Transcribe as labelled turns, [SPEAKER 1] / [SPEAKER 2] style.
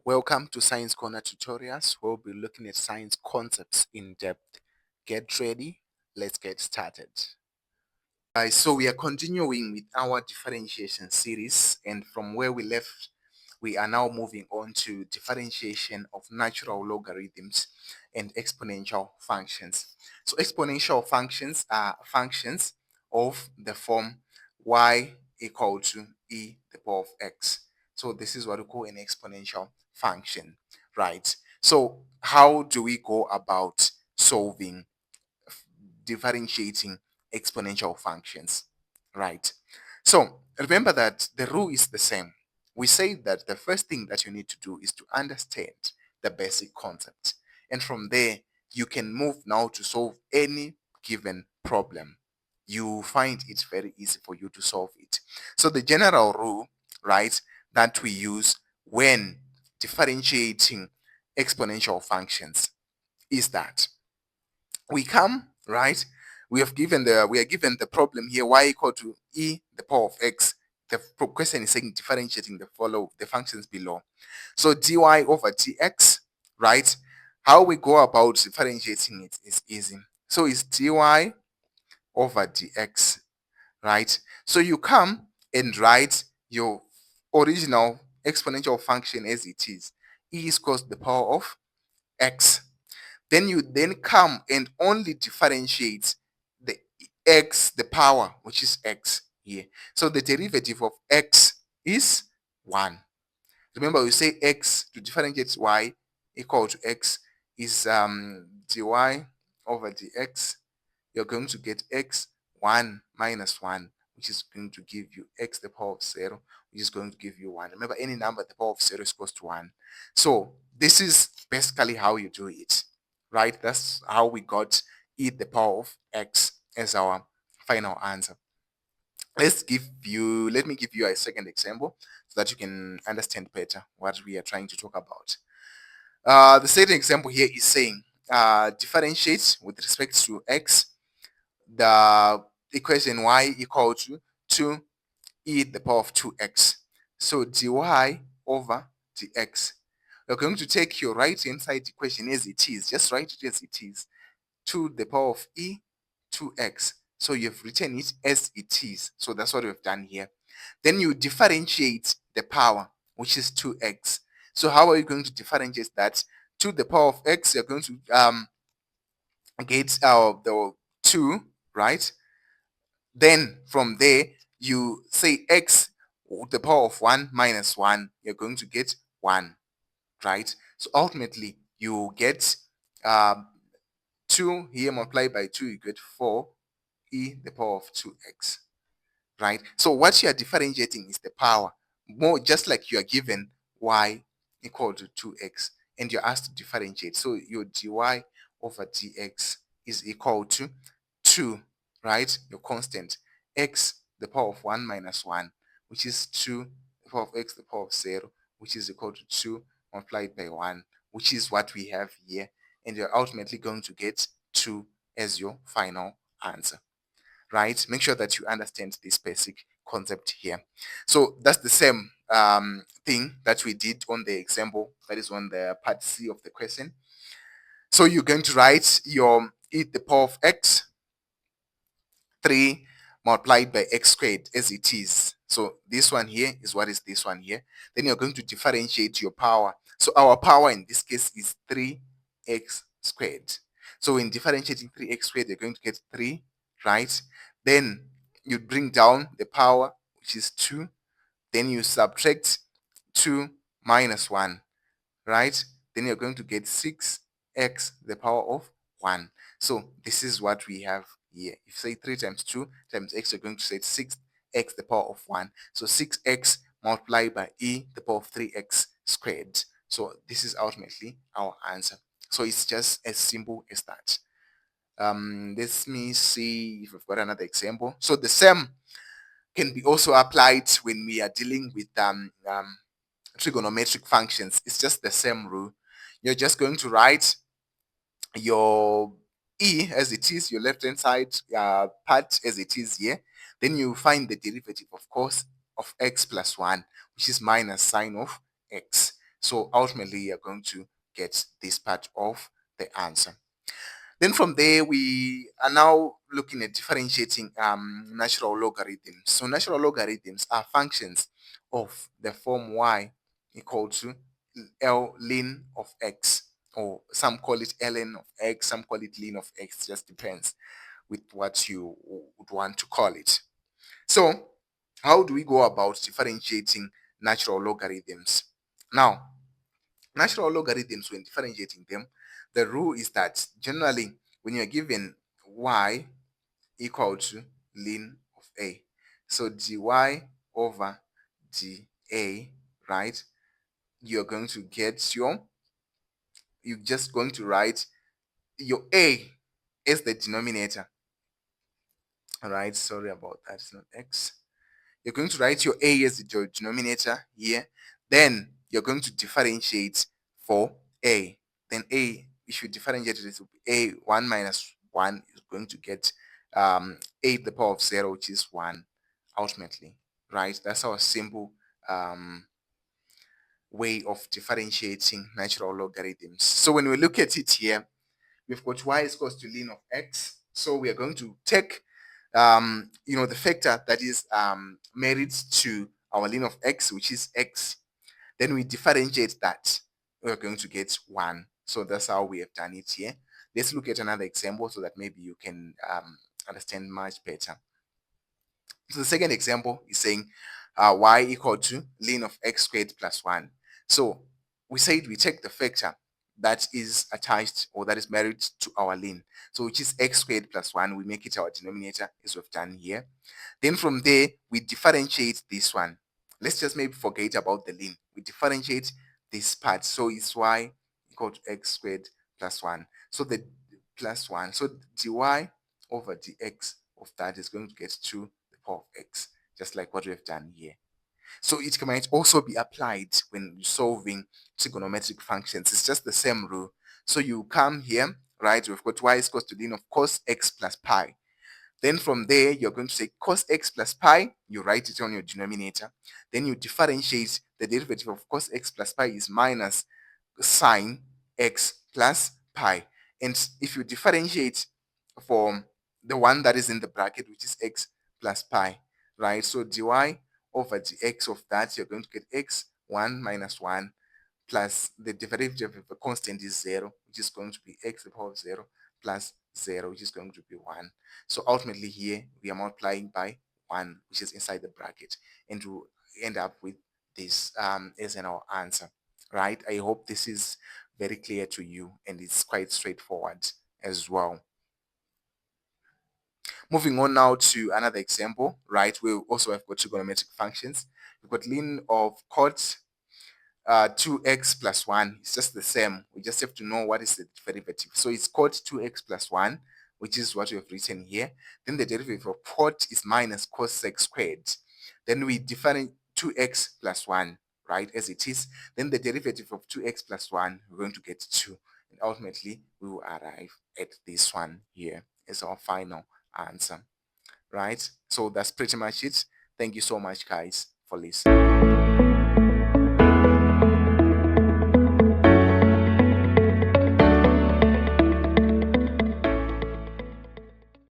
[SPEAKER 1] Welcome to Science Corner Tutorials. We'll be looking at science concepts in depth. Get ready. Let's get started. So we are continuing with our differentiation series, and from where we left, we are now moving on to differentiation of natural logarithms and exponential functions. So exponential functions are functions of the form y equal to e the power of x. So this is what we call an exponential function, right? So how do we go about solving differentiating exponential functions, right? So remember that the rule is the same. We say that the first thing that you need to do is to understand the basic concept. And from there, you can move now to solve any given problem. You find it very easy for you to solve it. So the general rule, right, that we use when differentiating exponential functions is that we come, right? We are given the problem here, y equal to e the power of x. The question is saying differentiating the functions below. So dy over dx, right? How we go about differentiating it is easy. So it's dy over dx, right? So you come and write your original exponential function as it is. E is equals to the power of x. Then you then come and only differentiate the x, the power, which is x here. So the derivative of x is 1. Remember, we say x to differentiate y equal to x is dy over dx. You're going to get x 1 minus 1, which is going to give you x to the power of 0, which is going to give you 1. Remember, any number at the power of 0 is equals to 1. So this is basically how you do it, right? That's how we got e to the power of x as our final answer. Let me give you a second example so that you can understand better what we are trying to talk about. The second example here is saying differentiate with respect to x the equation y equal to 2 e to the power of 2x. So dy over dx. You're going to take your right hand side equation as it is, just write it as it is, to the power of e 2x. So you've written it as it is. So that's what we've done here. Then you differentiate the power, which is 2x. So how are you going to differentiate that? To the power of x, you're going to get the 2, right? Then from there, you say x the power of 1 minus 1, you're going to get 1, right? So ultimately, you get 2 here multiplied by 2, you get 4 e the power of 2x, right? So what you are differentiating is the power, more just like you are given y equal to 2x, and you're asked to differentiate. So your dy over dx is equal to 2, right? Your constant, x the power of 1 minus 1, which is 2 the power of x the power of 0, which is equal to 2 multiplied by 1, which is what we have here. And you're ultimately going to get 2 as your final answer, right? Make sure that you understand this basic concept here. So that's the same thing that we did on the example that is on the part C of the question. So you're going to write your e to the power of x 3 multiplied by x squared as it is. So this one here is what is this one here. Then you're going to differentiate your power. So our power in this case is 3x squared. So in differentiating 3x squared, you're going to get 3, right? Then you bring down the power, which is 2. Then you subtract 2 minus 1, right? Then you're going to get 6x the power of 1. So this is what we have here. If you say 3 times 2 times x, you're going to say 6x the power of 1. So 6x multiplied by e the power of 3x squared. So this is ultimately our answer. So it's just as simple as that. Let me see if we've got another example. So the same can be also applied when we are dealing with trigonometric functions. It's just the same rule. You're just going to write your e as it is, your left hand side part as it is here. Then you find the derivative, of course, of x plus 1, which is minus sine of x. So ultimately, you're going to get this part of the answer. Then from there, we are now looking at differentiating natural logarithms. So natural logarithms are functions of the form y equal to L ln of x, or some call it ln of x, some call it ln of x, just depends with what you would want to call it. So how do we go about differentiating natural logarithms? Now, natural logarithms, when differentiating them, the rule is that generally when you're given y equal to ln of a, so dy over dA, right, you're going to get you're just going to write your a as the denominator. All right, sorry about that, it's not x. You're going to write your a as the denominator here. Then you're going to differentiate for a. Then a, if you differentiate it, it will be a 1 minus 1 is going to get a to the power of 0, which is 1 ultimately, right? That's our simple way of differentiating natural logarithms. So when we look at it here, we've got y is equals to ln of x. So we are going to take the factor that is married to our ln of x, which is x. Then we differentiate that. We're going to get 1. So that's how we have done it here. Let's look at another example so that maybe you can understand much better. So the second example is saying y equal to ln of x squared plus 1. So we said we take the factor that is attached or that is married to our ln. So which is x squared plus 1. We make it our denominator as we've done here. Then from there, we differentiate this one. Let's just maybe forget about the ln. We differentiate this part. So it's y equal to x squared plus 1. So the plus 1. So dy over dx of that is going to get 2 the power of x, just like what we have done here. So it might also be applied when solving trigonometric functions. It's just the same rule. So you come here, right? We've got y is equals to ln of cos x plus pi. Then from there, you're going to say cos x plus pi. You write it on your denominator. Then you differentiate. The derivative of cos x plus pi is minus sine x plus pi. And if you differentiate for the one that is in the bracket, which is x plus pi, right? So dy over dx of that, you're going to get x 1 minus 1 plus the derivative of a constant is 0, which is going to be x to the power of 0 plus 0, which is going to be 1. So ultimately here, we are multiplying by 1, which is inside the bracket, and we'll end up with this as our answer, right? I hope this is very clear to you, and it's quite straightforward as well. Moving on now to another example, right? We also have got trigonometric functions. We've got ln of cot 2x plus 1. It's just the same. We just have to know what is the derivative. So it's cot 2x plus 1, which is what we have written here. Then the derivative of cot is minus cos x squared. Then we define 2x plus 1, right, as it is. Then the derivative of 2x plus 1, we're going to get 2. And ultimately, we will arrive at this one here as our final answer, right? So that's pretty much it. Thank you so much, guys, for listening.